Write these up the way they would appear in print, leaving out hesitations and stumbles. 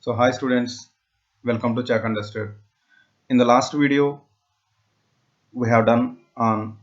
So hi students, welcome to Chuck Understood. In the last video, we have done on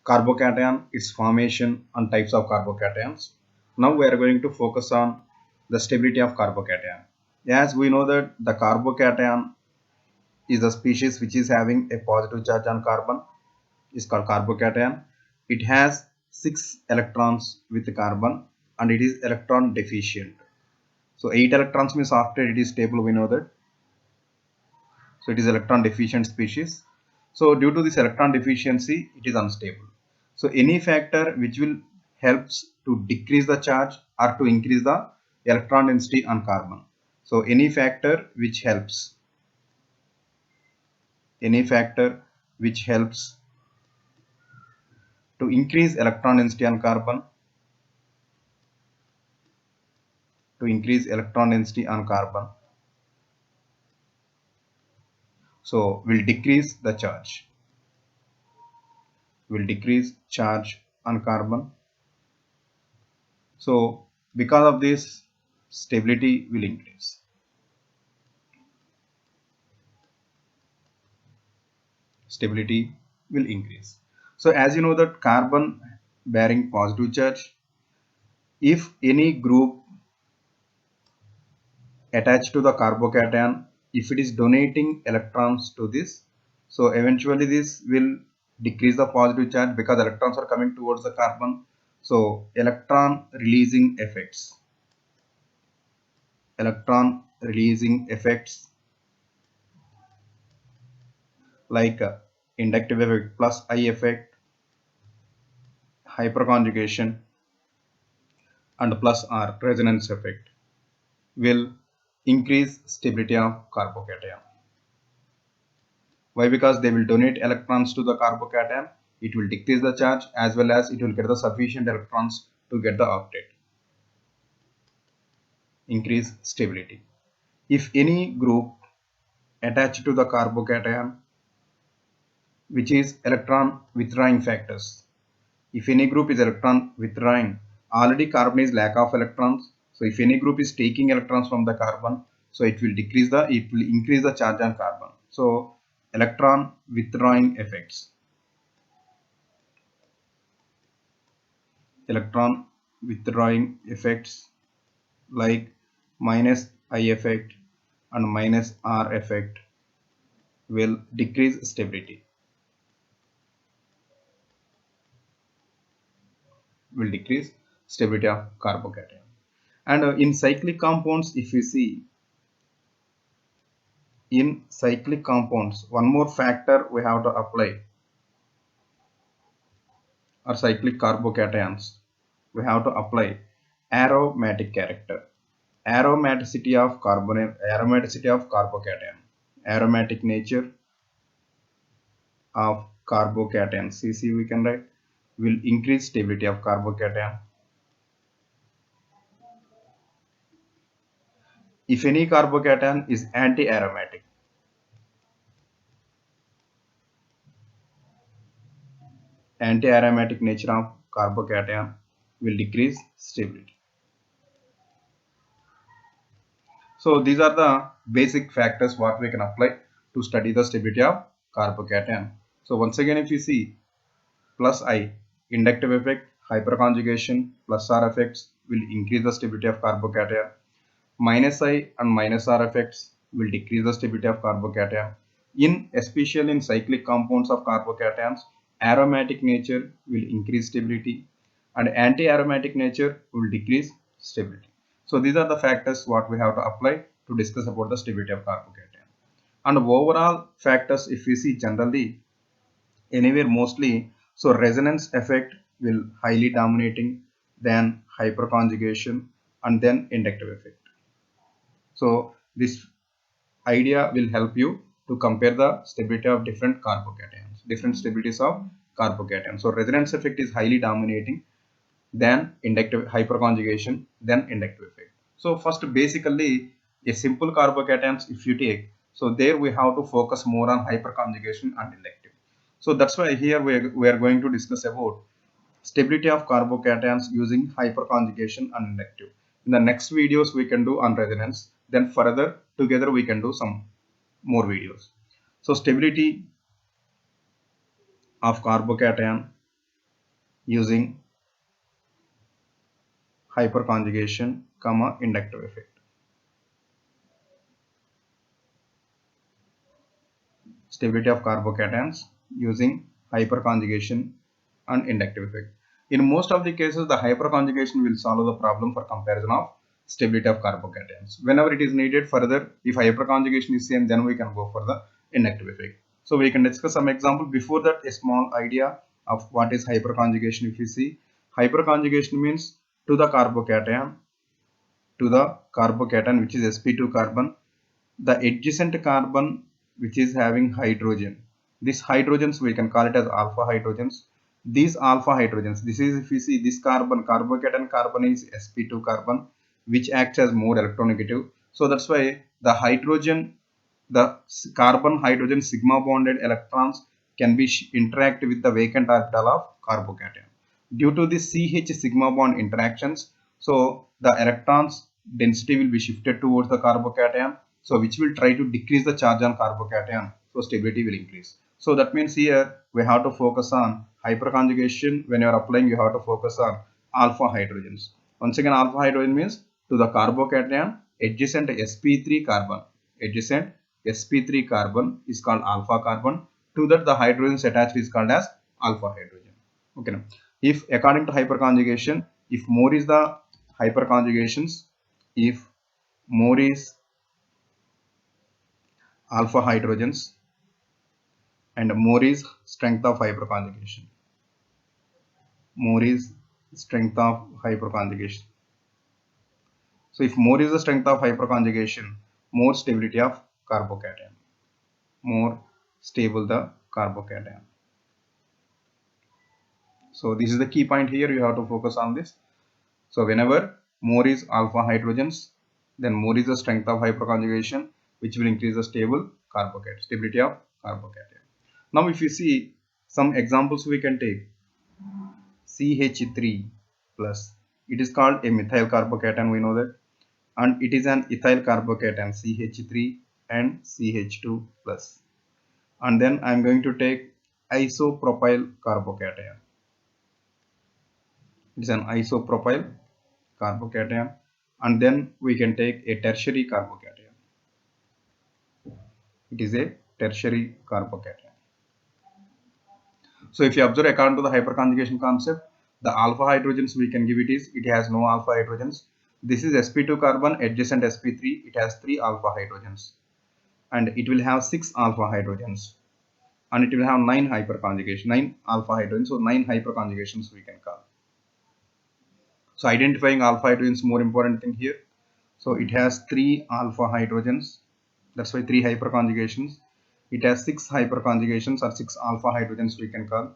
carbocation, its formation and types of carbocations. Now we are going to focus on the stability of carbocation. As we know that the carbocation is a species which is having a positive charge on carbon, is called carbocation. It has 6 electrons with carbon and it is electron deficient. So 8 electrons means after it is stable, we know that. So it is electron deficient species. So due to this electron deficiency, it is unstable. So any factor which will helps to decrease the charge or to increase the electron density on carbon. So any factor which helps to increase electron density on carbon, so will decrease the charge, on carbon. So because of this, stability will increase. So as you know that carbon bearing positive charge, if any group attached to the carbocation, if it is donating electrons to this, so eventually this will decrease the positive charge because electrons are coming towards the carbon. So electron releasing effects like inductive effect, plus I effect, hyperconjugation, and plus R, resonance effect, will increase stability of carbocation. Why? Because they will donate electrons to the carbocation, it will decrease the charge as well as it will get the sufficient electrons to get the octet. Increase stability. If any group attached to the carbocation which is electron withdrawing factors, if any group is electron withdrawing, already carbon is lack of electrons. So if any group is taking electrons from the carbon, so it will increase the charge on carbon. So electron withdrawing effects like minus I effect and minus R effect will decrease stability. Of carbocation. And in cyclic compounds, if you see, in cyclic compounds, one more factor we have to apply, or cyclic carbocations, we have to apply aromatic character, aromaticity of carbocation, aromatic nature of carbocation, CC we can write, will increase stability of carbocation. If any carbocation is anti-aromatic, nature of carbocation will decrease stability. So these are the basic factors what we can apply to study the stability of carbocation. So once again, if you see, plus I, inductive effect, hyperconjugation, plus R effects will increase the stability of carbocation. Minus I and minus R effects will decrease the stability of carbocation. Especially in cyclic compounds of carbocations, aromatic nature will increase stability and anti-aromatic nature will decrease stability. So these are the factors what we have to apply to discuss about the stability of carbocation. And overall factors, if we see generally, anywhere mostly, so resonance effect will highly dominating, then hyperconjugation, and then inductive effect. So this idea will help you to compare the stability of different stabilities of carbocations. So resonance effect is highly dominating, then inductive hyperconjugation, then inductive effect. So first, basically, a simple carbocations if you take, so there we have to focus more on hyperconjugation and inductive. So that's why here we are going to discuss about stability of carbocations using hyperconjugation and inductive. In the next videos we can do on resonance. then further together we can do some more videos. So stability of carbocation using hyperconjugation, inductive effect. Stability of carbocations using hyperconjugation and inductive effect. In most of the cases, the hyperconjugation will solve the problem for comparison of stability of carbocations. Whenever it is needed further, if hyperconjugation is same, then we can go for the inductive effect. So we can discuss some example. Before that, a small idea of what is hyperconjugation. If you see, hyperconjugation means to the carbocation which is sp2 carbon, the adjacent carbon which is having hydrogen. These hydrogens we can call it as alpha hydrogens. These alpha hydrogens, this is, if you see, this carbocation carbon is sp2 carbon, which acts as more electronegative. So that's why the the carbon hydrogen sigma bonded electrons can be interact with the vacant orbital of carbocation. Due to the CH sigma bond interactions, so the electrons density will be shifted towards the carbocation, so which will try to decrease the charge on carbocation, so stability will increase. So that means here we have to focus on hyperconjugation. When you are applying, you have to focus on alpha hydrogens. Once again, alpha hydrogen means to the carbocation adjacent sp3 carbon. Adjacent sp3 carbon is called alpha carbon. To that, the hydrogens attached is called as alpha hydrogen. Okay. Now, if according to hyperconjugation, if more is the hyperconjugations, if more is alpha hydrogens and more is strength of hyperconjugation. More is strength of hyperconjugation. So if more is the strength of hyperconjugation, more stability of carbocation. More stable the carbocation. So this is the key point here. You have to focus on this. So whenever more is alpha hydrogens, then more is the strength of hyperconjugation, which will increase the stability of carbocation. Now if you see some examples, we can take CH3 plus. It is called a methyl carbocation, we know that, and it is an ethyl carbocation, CH3 and CH2 plus. And then I am going to take isopropyl carbocation. It is an isopropyl carbocation, and then we can take a tertiary carbocation. It is a tertiary carbocation. So if you observe according to the hyperconjugation concept, the alpha hydrogens we can give it has no alpha hydrogens. This is sp2 carbon adjacent sp3, it has 3 alpha hydrogens, and it will have 6 alpha hydrogens, and it will have 9 hyperconjugation, 9 alpha hydrogens, so 9 hyperconjugations we can call. So identifying alpha hydrogen is more important thing here. So it has 3 alpha hydrogens, that's why 3 hyperconjugations. It has 6 hyperconjugations or 6 alpha hydrogens we can call.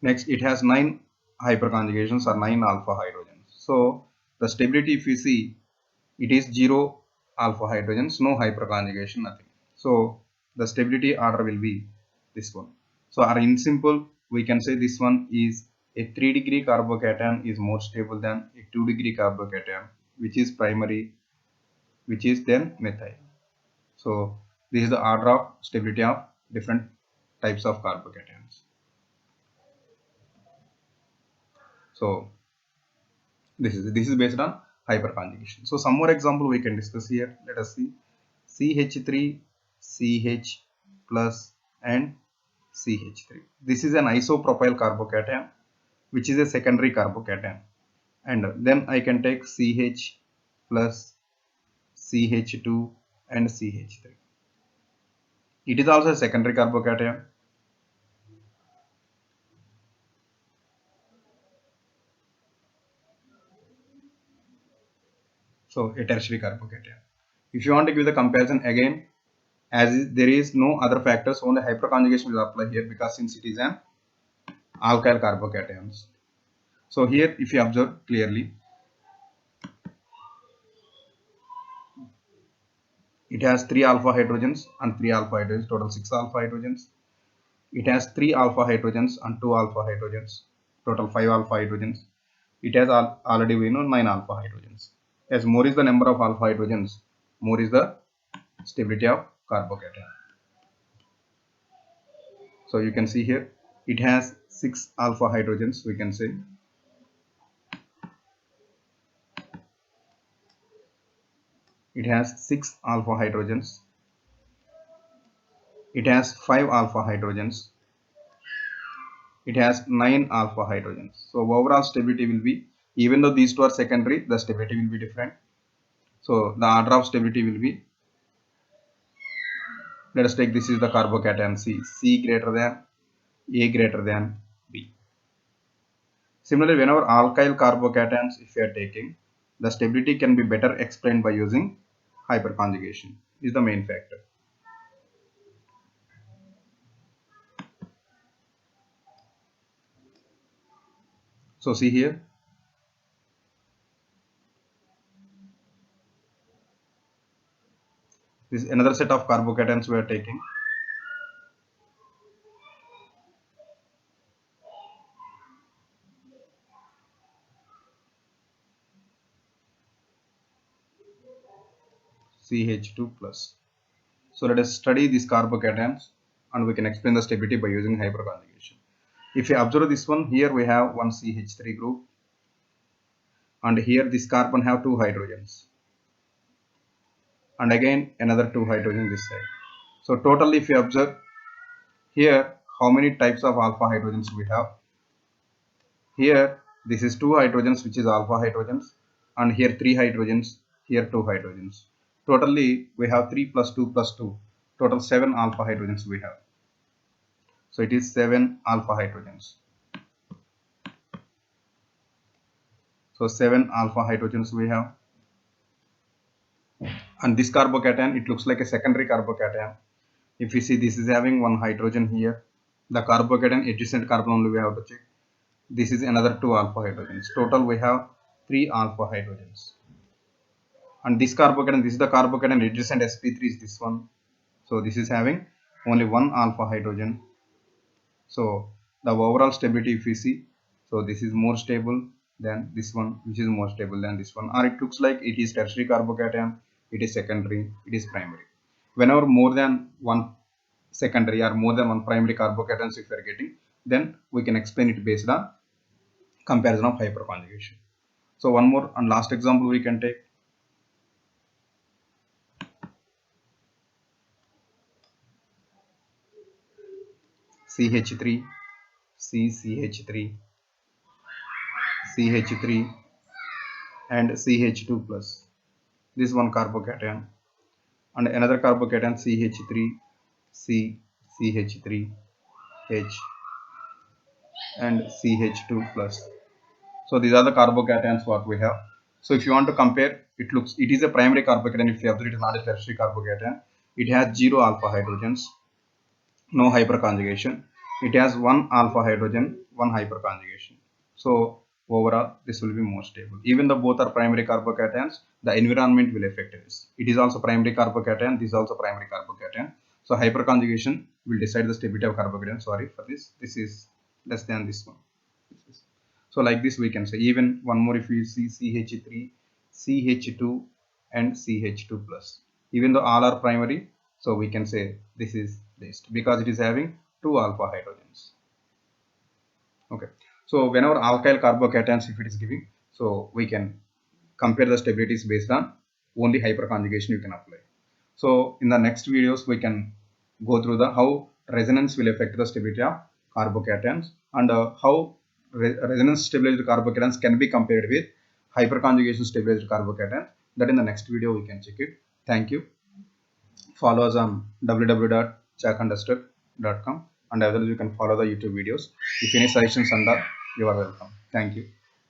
Next, it has 9 hyperconjugations or 9 alpha hydrogens. So the stability, if you see, it is 0 alpha hydrogens, no hyperconjugation, nothing. So the stability order will be this one. So or in simple, we can say this one is a 3-degree carbocation is more stable than a 2-degree carbocation, which is primary, which is then methyl. So this is the order of stability of different types of carbocations. So this is based on hyperconjugation. So some more example we can discuss here. Let us see CH3, CH plus and CH3. This is an isopropyl carbocation, which is a secondary carbocation, and then I can take CH plus, CH2 and CH3. It is also a secondary carbocation. So a tertiary carbocation. If you want to give the comparison again, as there is no other factors, only hyperconjugation will apply here, because since it is an alkyl carbocations. So here if you observe clearly, it has 3 alpha hydrogens and 3 alpha hydrogens, total 6 alpha hydrogens. It has 3 alpha hydrogens and 2 alpha hydrogens, total 5 alpha hydrogens. It has already we know 9 alpha hydrogens. As more is the number of alpha hydrogens, more is the stability of carbocation. So you can see here it has 6 alpha hydrogens. We can say it has 6 alpha hydrogens. It has 5 alpha hydrogens. It has 9 alpha hydrogens. So overall stability will be, even though these two are secondary, the stability will be different. So the order of stability will be, let us take this is the carbocation C greater than A greater than B. Similarly, whenever alkyl carbocations if we are taking, the stability can be better explained by using hyperconjugation is the main factor. So see here, this is another set of carbocations we are taking. CH2 plus. So let us study these carbocations and we can explain the stability by using hyperconjugation. If you observe this one, here we have one CH3 group and here this carbon have 2 hydrogens and again another 2 hydrogen this side. So totally if you observe here how many types of alpha hydrogens we have. Here this is 2 hydrogens which is alpha hydrogens and here 3 hydrogens, here 2 hydrogens. Totally we have 3 plus 2 plus 2, total 7 alpha hydrogens we have. So it is 7 alpha hydrogens. So 7 alpha hydrogens we have. And this carbocation, it looks like a secondary carbocation. If you see this is having 1 hydrogen here, the carbocation adjacent carbon only we have to check. This is another 2 alpha hydrogens. Total we have 3 alpha hydrogens. And this carbocation, this is the carbocation adjacent sp3 is this one. So this is having only 1 alpha hydrogen. So the overall stability if we see, so this is more stable than this one, which is more stable than this one, or it looks like it is tertiary carbocation, it is secondary, it is primary. Whenever more than one secondary or more than one primary carbocations if we are getting, then we can explain it based on comparison of hyperconjugation. So one more and last example we can take. CH3, CCH3, CH3 and CH2 plus. This one carbocation and another carbocation CH3, C, CH3, H and CH2 plus. So these are the carbocations what we have. So if you want to compare, it is a primary carbocation. If you observe, it is not a tertiary carbocation. It has 0 alpha hydrogens, no hyperconjugation. It has 1 alpha hydrogen, 1 hyperconjugation. So overall, this will be more stable. Even though both are primary carbocations, the environment will affect this. It is also primary carbocation. This is also primary carbocation. So hyperconjugation will decide the stability of carbocation. Sorry for this. This is less than this one. So like this we can say. Even one more, if you see CH3, CH2 and CH2 plus. Even though all are primary, so we can say this is best because it is having 2 alpha hydrogens. Okay. So whenever alkyl carbocations if it is giving, so we can compare the stabilities based on only hyperconjugation you can apply. So in the next videos we can go through the how resonance will affect the stability of carbocations and how resonance stabilized carbocations can be compared with hyperconjugation stabilized carbocations. That in the next video we can check it. Thank you. Follow us on www.chalkandduster.com and as well as you can follow the YouTube videos. If any suggestions under, you are welcome. Thank you.